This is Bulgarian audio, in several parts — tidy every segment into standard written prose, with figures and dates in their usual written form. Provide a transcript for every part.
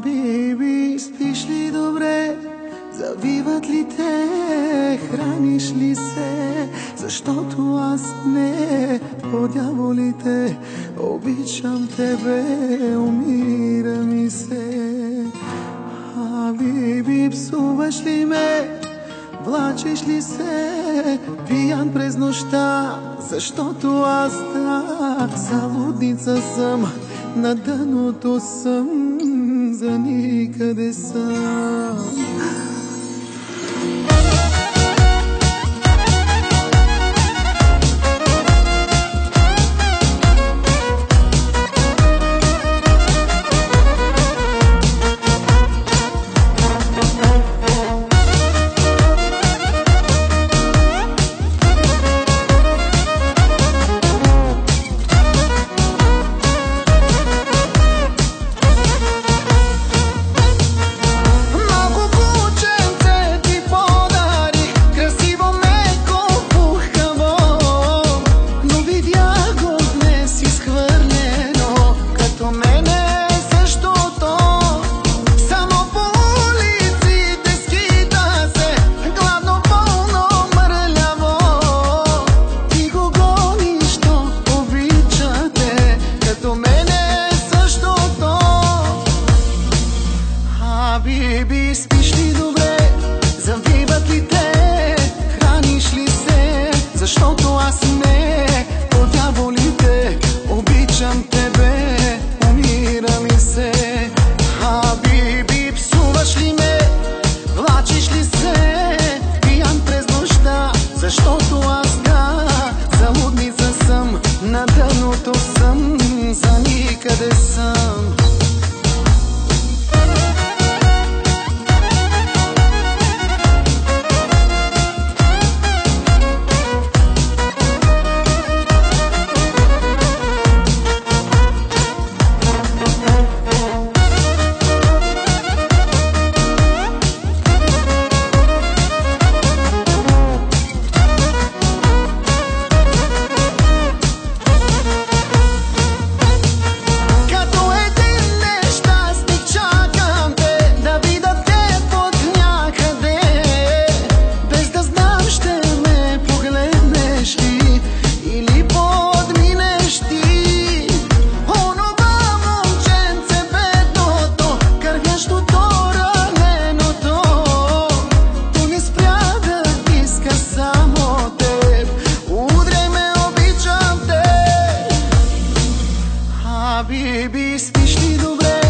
Биби, спиш ли добре? Завиват ли те? Храниш ли се? Защото аз не, по дяволите, обичам тебе, умира ми се. Биби, псуваш ли ме? Влачиш ли се? Пиян през нощта, защото аз залудница съм, на дъното съм, за никъде съм. Биби, спиш ли добре? Завиват ли те? Храниш ли се? Защото аз не, по дяволите, обичам тебе, умира ми се. Биби, псуваш ли ме? Влачиш ли се? Пиян през нощта, защото аз залудница съм, на дъното съм, за никъде съм. Биби, спиш ли добре?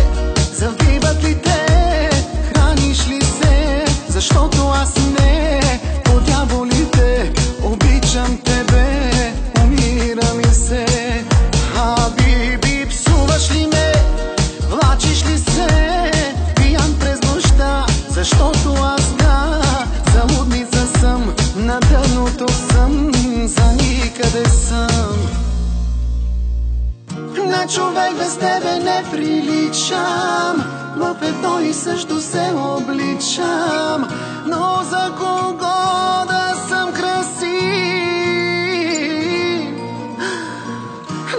Завиват ли те? Храниш ли се? Защото аз не, по дяволите, обичам тебе, умира ми се. Биби, псуваш ли ме? Влачиш ли се? Пиян през нощта, защото аз залудница съм, на дъното съм, за никъде съм. На човек без тебе не приличам, в едно и също се обличам, но за кого да съм красив?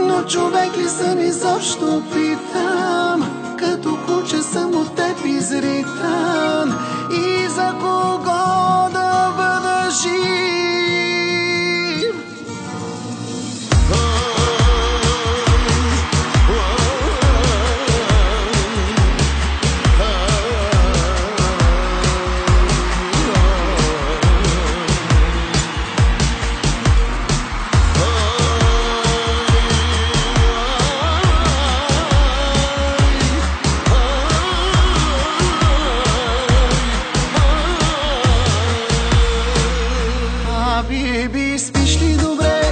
Но човек ли съм, изобщо питам, като куче съм от теб изритан, и за кого да бъда жив? Биби, спиш ли добре?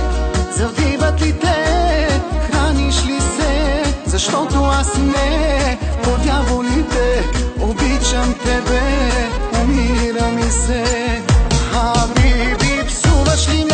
Завиват ли те? Храниш ли се? Защото аз не, по дяволите, обичам тебе, умира ми се. Биби, псуваш ли